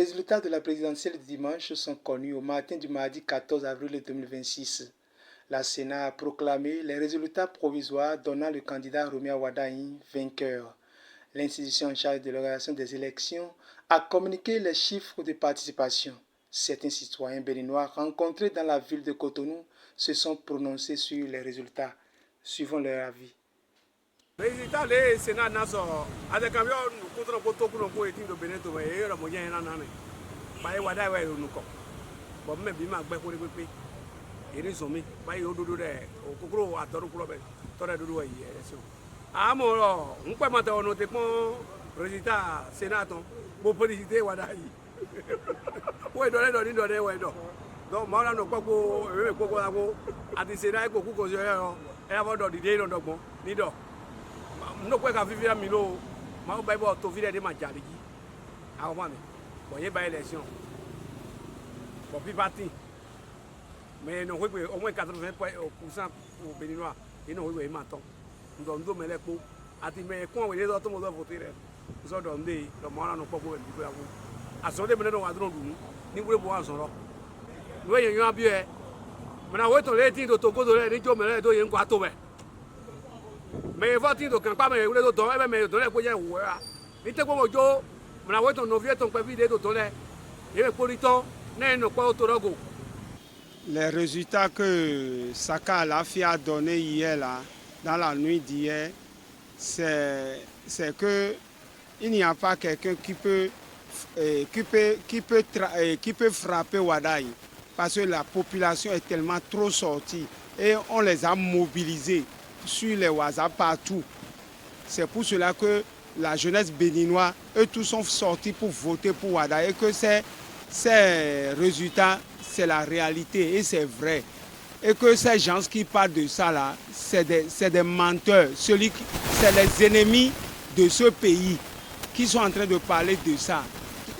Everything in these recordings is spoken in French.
résultats de la présidentielle de dimanche sont connus au matin du mardi 14 avril 2026. La Sénat a proclamé les résultats provisoires donnant le candidat Romia Wardani vainqueur. L'institution en charge de l'organisation des élections a communiqué les chiffres de participation. Certains citoyens béninois rencontrés dans la ville de Cotonou se sont prononcés sur les résultats. Suivons leur avis. Résultat le Sénat naso ada cambio contra voto kuno ko etin do Beneto ba era mo yen na nane ba e wada wa nu ko bo me bi ma gbe ko pe eri so mi ba e ododo de kokoro atoru kuro be to de dodo wa yi election amo ro npe ma te onu te pon résultat Sénat ton bo féliciter wada yi we do le do ni do de we do donc ma la no ko e ko ko la ko ati Sénat ko ku ko yo e abo do di de no dogbon ni do no kwe ka vivre milo ma ba bo to vivre de ma jali ji a o ma mi bo ye ba élection bo pi parti mais no kwe au moins 80% au béninois et no we ma ton ndo me le po ati me ko we do to mo do voter re so do nde do mo na no popo e bi ko aso de me no wa dron du ni wure bo aso ro we yen yan bi e me na we to le tin do to go do le ni jo me le do yen kwa to be mais vote do kan pa me wure do don e me do le ko je wo a ni te ko mo jo me na we to no vie ton pe vide do to le e me polito ne no ko to rogo. Les résultats que Saka Alafi a donné hier là, dans la nuit d'hier, c'est que il n'y a pas quelqu'un qui peut frapper Wardani parce que la population est tellement trop sortie et on les a mobilisés sur les WhatsApp partout. C'est pour cela que la jeunesse béninoise, eux tous sont sortis pour voter pour Wardani et que ces résultats, c'est la réalité et c'est vrai. Et que ces gens qui parlent de ça là, c'est des menteurs. C'est les ennemis de ce pays qui sont en train de parler de ça.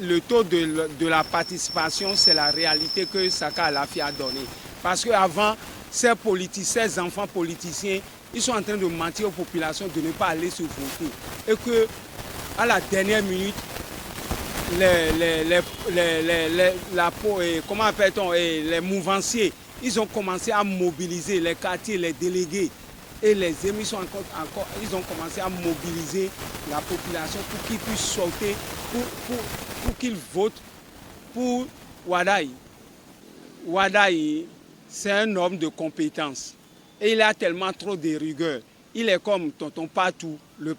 Le taux de la participation, c'est la réalité que Saka Alafi a donné. Parce qu'avant, ces enfants politiciens, ils sont en train de mentir aux populations de ne pas aller se voter. Et que à la dernière minute, comment appelle-t-on, les mouvanciers, ils ont commencé à mobiliser les quartiers, les délégués et les émis ils ont commencé à mobiliser la population pour qu'ils puissent sortir, pour qu'ils votent pour Wardani. Wardani, c'est un homme de compétence. Et il a tellement trop de rigueur. Il est comme Tonton Patou, le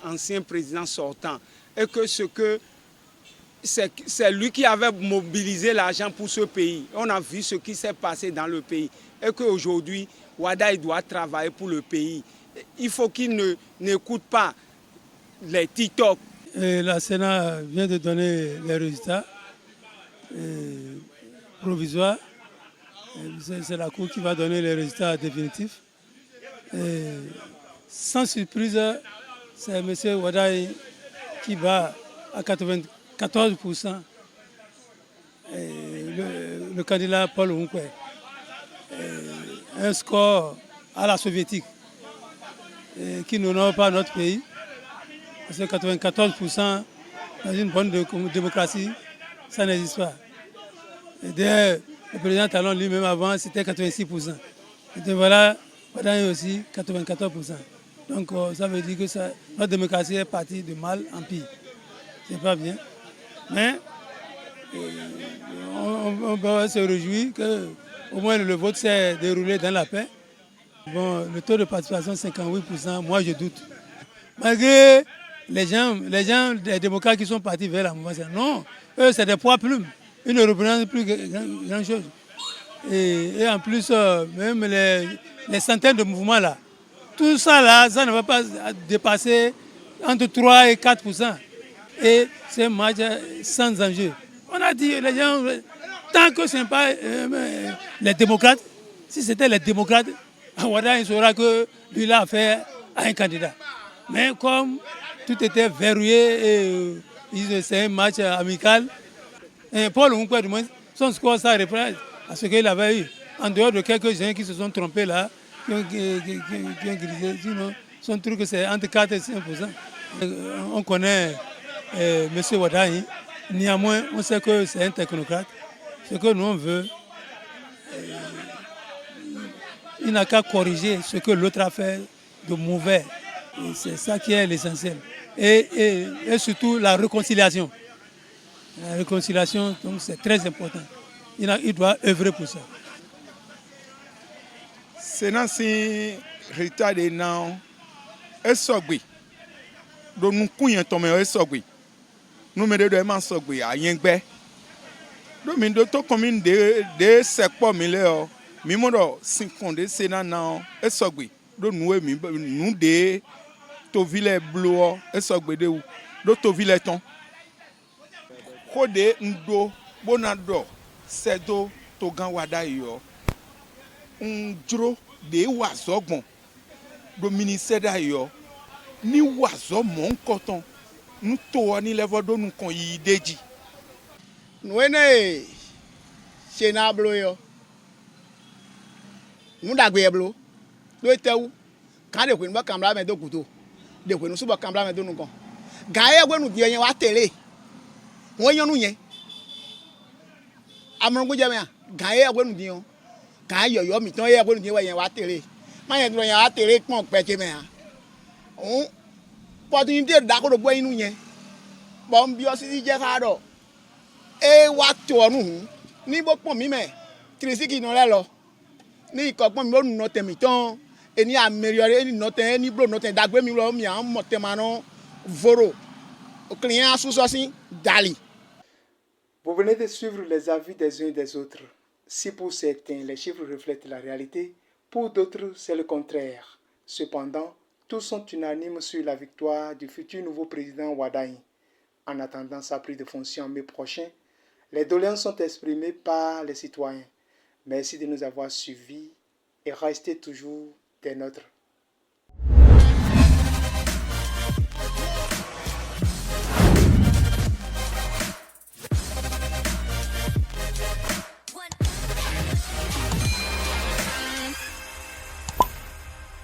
ancien président sortant. Et que c'est lui qui avait mobilisé l'argent pour ce pays. On a vu ce qui s'est passé dans le pays. Et qu'aujourd'hui, Wardani doit travailler pour le pays. Il faut qu'il n'écoute pas les TikTok. La Sénat vient de donner les résultats provisoires. C'est la Cour qui va donner les résultats définitifs. Et sans surprise, c'est M. Wardani qui va à 94%. Le candidat Paul Hunkwe. Un score à la soviétique qui n'honore pas notre pays. Parce que 94% dans une bonne démocratie, ça n'existe pas. Et d'ailleurs, le président Talon lui-même avant, c'était 86%. Et donc voilà, Wardani aussi 94%. Donc ça veut dire que notre démocratie est partie de mal en pire. C'est pas bien. Mais on peut se réjouir qu'au moins le vote s'est déroulé dans la paix. Bon, le taux de participation 58%, moi je doute. Malgré les gens, des démocrates qui sont partis vers la mouvance, non, eux c'est des poids plumes. Ils ne représentent plus grand chose. Et en plus, même les centaines de mouvements là, tout ça là, ça ne va pas dépasser entre 3 et 4%. Et c'est un match sans enjeu. On a dit, les gens, tant que ce n'est pas les démocrates, si c'était les démocrates, Wardani saura que lui là a fait à un candidat. Mais comme tout était verrouillé et c'est un match amical, et Paul Hunkwe, du moins, son score, ça reprend à ce qu'il avait eu. En dehors de quelques gens qui se sont trompés là, qui ont grisé, sinon, son truc c'est entre 4 et 5%. On connaît M. Wardani, Néanmoins, on sait que c'est un technocrate. Ce que nous on veut, il n'a qu'à corriger ce que l'autre a fait de mauvais. Et c'est ça qui est l'essentiel. Et surtout la réconciliation. La réconciliation, donc, c'est très important. Il doit œuvrer pour ça. C'est ainsi résultat de non esogbi. Donc nous couillons tomber esogbi. Nous me devons man sogbi à yengbe. Donc min do to commune de sekpo mi le o. Mi mo do 5 de sénat non esogbi. Donc nous de to ville blo esogbi de ou. Do to ville ton. Kode ndo bonado sedo to gan wada yo. Njro de wazogbon do ministère d'ailleurs ni wazo mon coton nous to ni level do nous kon yi deji nwene sena blo yo nu dagbe blo do tewu kan de kwenu ba kamra me do kuto de kwenu so ba kamra me do nu kon ga ye gwenu di yen wa tele won yan nu yen amron gbo je me ga ye gwenu di yon kan yoyo mi tan ye gwenu di yen wa tele ma yen do yen wa tele pon pe je me ha on opportunité da ko do gbo inu yen bo n bi o si je ka do e wa to nu ni bo pon mi me trisiki no le lo ni ikopon mi o nu no temi tan eni améliorer ni no ten ni bro no ten dagbe mi lo mi an mo te mano voro o client sous sosin dali. Vous venez de suivre les avis des uns et des autres. Si pour certains les chiffres reflètent la réalité, pour d'autres c'est le contraire. Cependant, tous sont unanimes sur la victoire du futur nouveau président Wadaï. En attendant sa prise de fonction en mai prochain, les doléances sont exprimées par les citoyens. Merci de nous avoir suivis et restez toujours des nôtres.